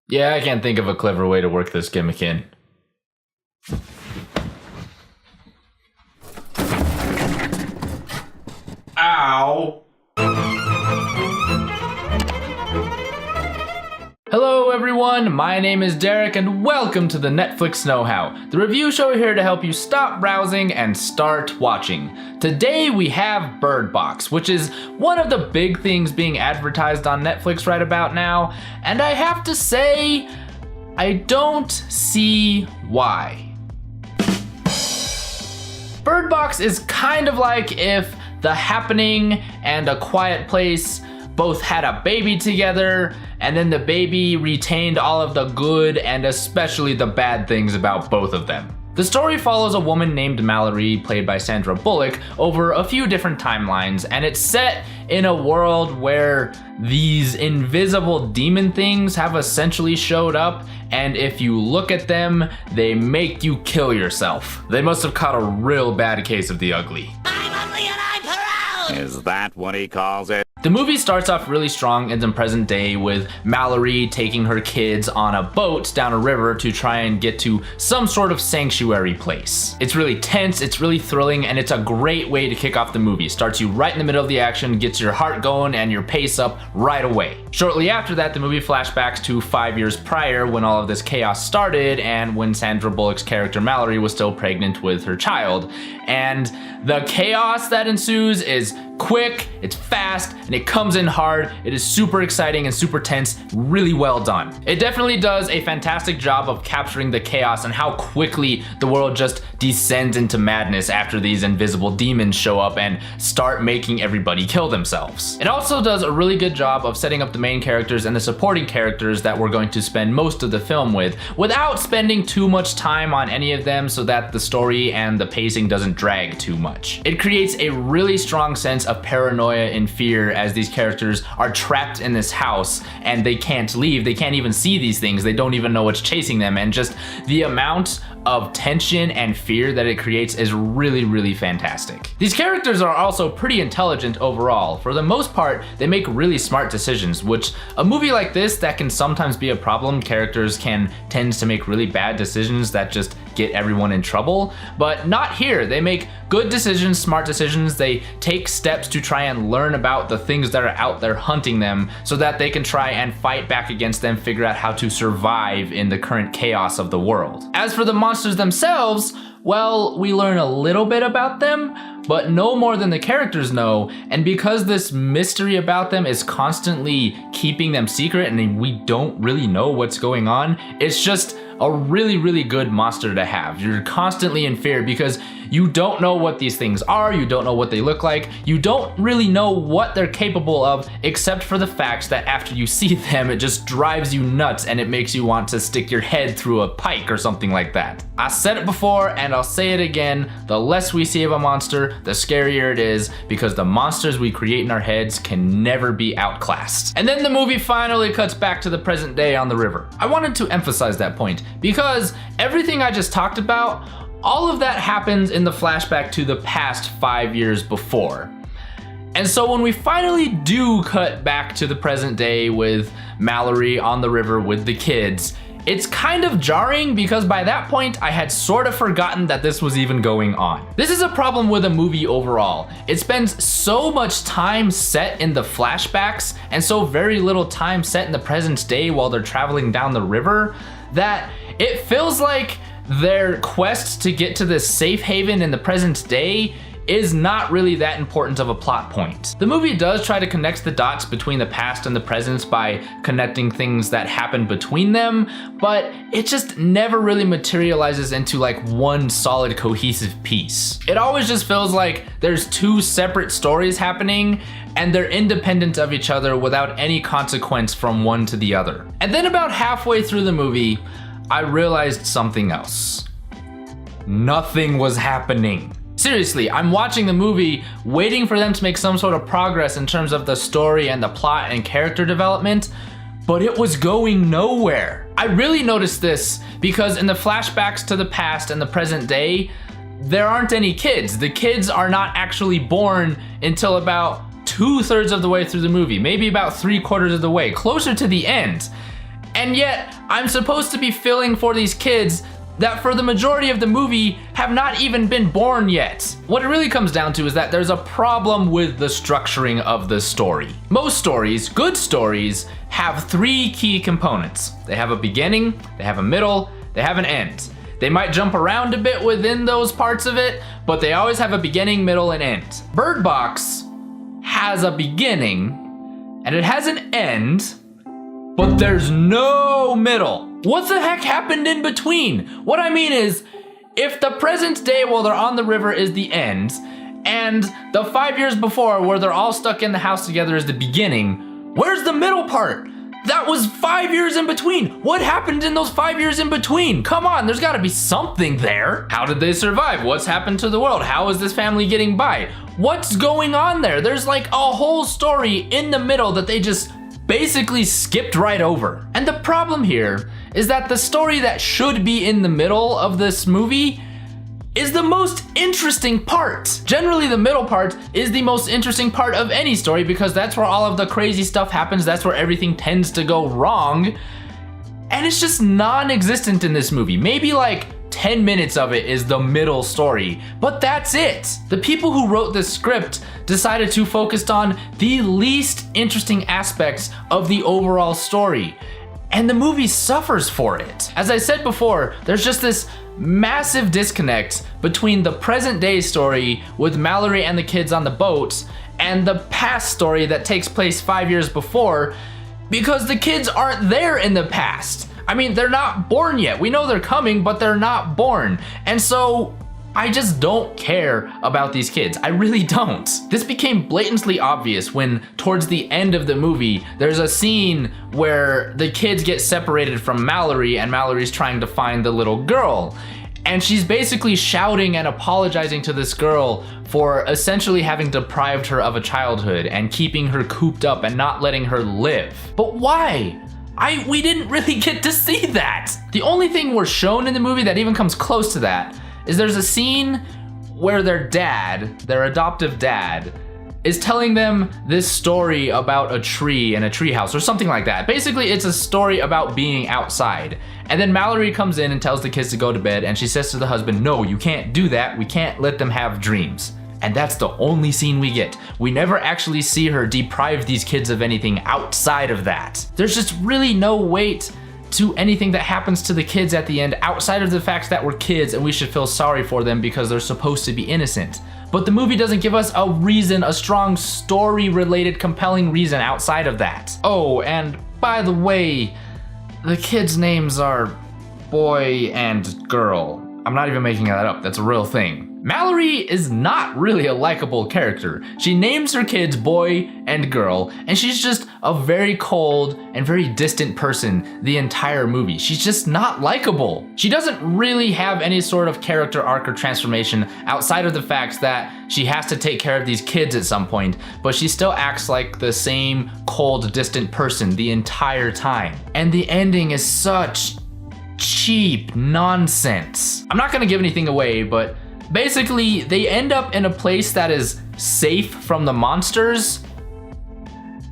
Yeah, I can't think of a clever way to work this gimmick in. Ow! Hello everyone, my name is Derek and welcome to the Netflix Know-How, the review show here to help you stop browsing and start watching. Today we have Bird Box, which is one of the big things being advertised on Netflix right about now, and I have to say, I don't see why. Bird Box is kind of like if The Happening and A Quiet Place both had a baby together, and then the baby retained all of the good and especially the bad things about both of them. The story follows a woman named Mallory, played by Sandra Bullock, over a few different timelines, and it's set in a world where these invisible demon things have essentially showed up, and if you look at them, they make you kill yourself. They must have caught a real bad case of the ugly. I'm ugly and I'm proud! Is that what he calls it? The movie starts off really strong in the present day with Mallory taking her kids on a boat down a river to try and get to some sort of sanctuary place. It's really tense, it's really thrilling, and it's a great way to kick off the movie. Starts you right in the middle of the action, gets your heart going and your pace up right away. Shortly after that, the movie flashbacks to 5 years prior when all of this chaos started and when Sandra Bullock's character Mallory was still pregnant with her child. And the chaos that ensues is quick, it's fast, and it comes in hard. It is super exciting and super tense, really well done. It definitely does a fantastic job of capturing the chaos and how quickly the world just descends into madness after these invisible demons show up and start making everybody kill themselves. It also does a really good job of setting up the main characters and the supporting characters that we're going to spend most of the film with, without spending too much time on any of them so that the story and the pacing doesn't drag too much. It creates a really strong sense of paranoia and fear as these characters are trapped in this house and they can't leave. They can't even see these things. They don't even know what's chasing them, and just the amount of tension and fear that it creates is really, really fantastic. These characters are also pretty intelligent overall. For the most part, they make really smart decisions, which a movie like this that can sometimes be a problem. Characters can tend to make really bad decisions that just get everyone in trouble, but not here. They make good decisions, smart decisions. They take steps to try and learn about the things that are out there hunting them so that they can try and fight back against them, figure out how to survive in the current chaos of the world. As for the monsters themselves, well, we learn a little bit about them, but no more than the characters know, and because this mystery about them is constantly keeping them secret and we don't really know what's going on, it's just a really, really good monster to have. You're constantly in fear because you don't know what these things are, you don't know what they look like, you don't really know what they're capable of, except for the fact that after you see them, it just drives you nuts and it makes you want to stick your head through a pike or something like that. I said it before and I'll say it again, the less we see of a monster, the scarier it is, because the monsters we create in our heads can never be outclassed. And then the movie finally cuts back to the present day on the river. I wanted to emphasize that point because everything I just talked about, all of that happens in the flashback to the past 5 years before. And so when we finally do cut back to the present day with Mallory on the river with the kids, it's kind of jarring because by that point I had sort of forgotten that this was even going on. This is a problem with a movie overall. It spends so much time set in the flashbacks and so very little time set in the present day while they're traveling down the river that it feels like their quest to get to this safe haven in the present day is not really that important of a plot point. The movie does try to connect the dots between the past and the present by connecting things that happen between them, but it just never really materializes into like one solid cohesive piece. It always just feels like there's two separate stories happening and they're independent of each other without any consequence from one to the other. And then about halfway through the movie, I realized something else. Nothing was happening. Seriously, I'm watching the movie, waiting for them to make some sort of progress in terms of the story and the plot and character development, but it was going nowhere. I really noticed this because in the flashbacks to the past and the present day, there aren't any kids. The kids are not actually born until about 2/3 of the way through the movie, maybe about 3/4 of the way, closer to the end. And yet, I'm supposed to be feeling for these kids that for the majority of the movie have not even been born yet. What it really comes down to is that there's a problem with the structuring of the story. Most stories, good stories, have three key components. They have a beginning, they have a middle, they have an end. They might jump around a bit within those parts of it, but they always have a beginning, middle, and end. Bird Box has a beginning, and it has an end, but there's no middle. What the heck happened in between? What I mean is, if the present day while they're on the river is the end, and the 5 years before where they're all stuck in the house together is the beginning, where's the middle part? That was 5 years in between. What happened in those 5 years in between? Come on, there's gotta be something there. How did they survive? What's happened to the world? How is this family getting by? What's going on there? There's like a whole story in the middle that they just basically skipped right over. And the problem here is that the story that should be in the middle of this movie is the most interesting part. Generally, the middle part is the most interesting part of any story because that's where all of the crazy stuff happens. That's where everything tends to go wrong. And it's just non-existent in this movie. Maybe like 10 minutes of it is the middle story, but that's it. The people who wrote this script decided to focus on the least interesting aspects of the overall story, and the movie suffers for it. As I said before, there's just this massive disconnect between the present day story with Mallory and the kids on the boat and the past story that takes place 5 years before, because the kids aren't there in the past. I mean, they're not born yet. We know they're coming, but they're not born. And so I just don't care about these kids. I really don't. This became blatantly obvious when towards the end of the movie, there's a scene where the kids get separated from Mallory and Mallory's trying to find the little girl. And she's basically shouting and apologizing to this girl for essentially having deprived her of a childhood and keeping her cooped up and not letting her live. But why? We didn't really get to see that. The only thing we're shown in the movie that even comes close to that is there's a scene where their dad, their adoptive dad, is telling them this story about a tree and a treehouse or something like that. Basically, it's a story about being outside. And then Mallory comes in and tells the kids to go to bed, and she says to the husband, no, you can't do that. We can't let them have dreams. And that's the only scene we get. We never actually see her deprive these kids of anything outside of that. There's just really no weight to anything that happens to the kids at the end outside of the fact that we're kids and we should feel sorry for them because they're supposed to be innocent. But the movie doesn't give us a reason, a strong story-related, compelling reason outside of that. Oh, and by the way, the kids' names are boy and girl. I'm not even making that up, that's a real thing. Mallory is not really a likable character. She names her kids boy and girl, and she's just a very cold and very distant person the entire movie. She's just not likable. She doesn't really have any sort of character arc or transformation outside of the fact that she has to take care of these kids at some point, but she still acts like the same cold, distant person the entire time. And the ending is such cheap nonsense. I'm not gonna give anything away, but basically, they end up in a place that is safe from the monsters.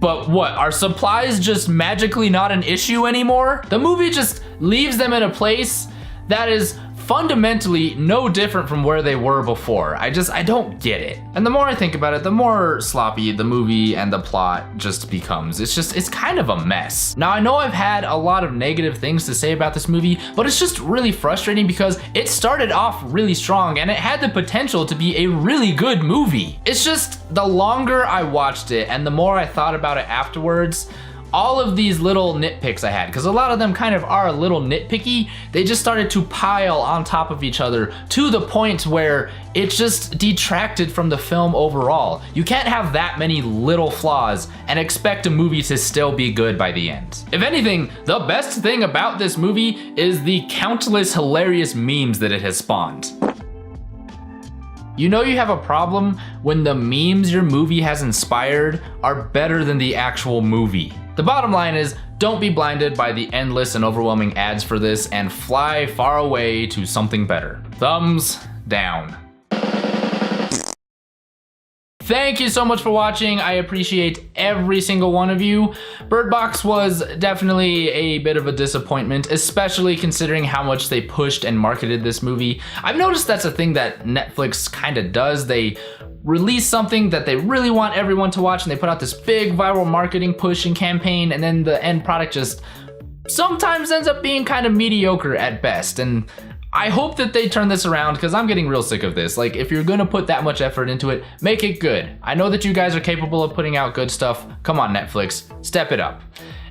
But what, are supplies just magically not an issue anymore? The movie just leaves them in a place that is fundamentally no different from where they were before. I don't get it. And the more I think about it, the more sloppy the movie and the plot just becomes. It's kind of a mess. Now, I know I've had a lot of negative things to say about this movie, but it's just really frustrating because it started off really strong and it had the potential to be a really good movie. It's just the longer I watched it and the more I thought about it afterwards, all of these little nitpicks I had, because a lot of them kind of are a little nitpicky, they just started to pile on top of each other to the point where it just detracted from the film overall. You can't have that many little flaws and expect a movie to still be good by the end. If anything, the best thing about this movie is the countless hilarious memes that it has spawned. You know you have a problem when the memes your movie has inspired are better than the actual movie. The bottom line is, don't be blinded by the endless and overwhelming ads for this and fly far away to something better. Thumbs down. Thank you so much for watching. I appreciate every single one of you. Bird Box was definitely a bit of a disappointment, especially considering how much they pushed and marketed this movie. I've noticed that's a thing that Netflix kind of does. They release something that they really want everyone to watch and they put out this big viral marketing push and campaign, and then the end product just sometimes ends up being kind of mediocre at best. And I hope that they turn this around because I'm getting real sick of this. Like, if you're gonna put that much effort into it, make it good. I know that you guys are capable of putting out good stuff. Come on, Netflix, step it up.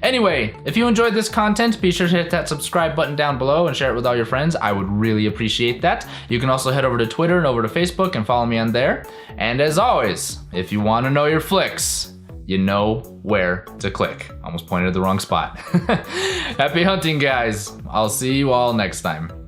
Anyway, if you enjoyed this content, be sure to hit that subscribe button down below and share it with all your friends. I would really appreciate that. You can also head over to Twitter and over to Facebook and follow me on there. And as always, if you wanna know your flicks, you know where to click. Almost pointed at the wrong spot. Happy hunting, guys. I'll see you all next time.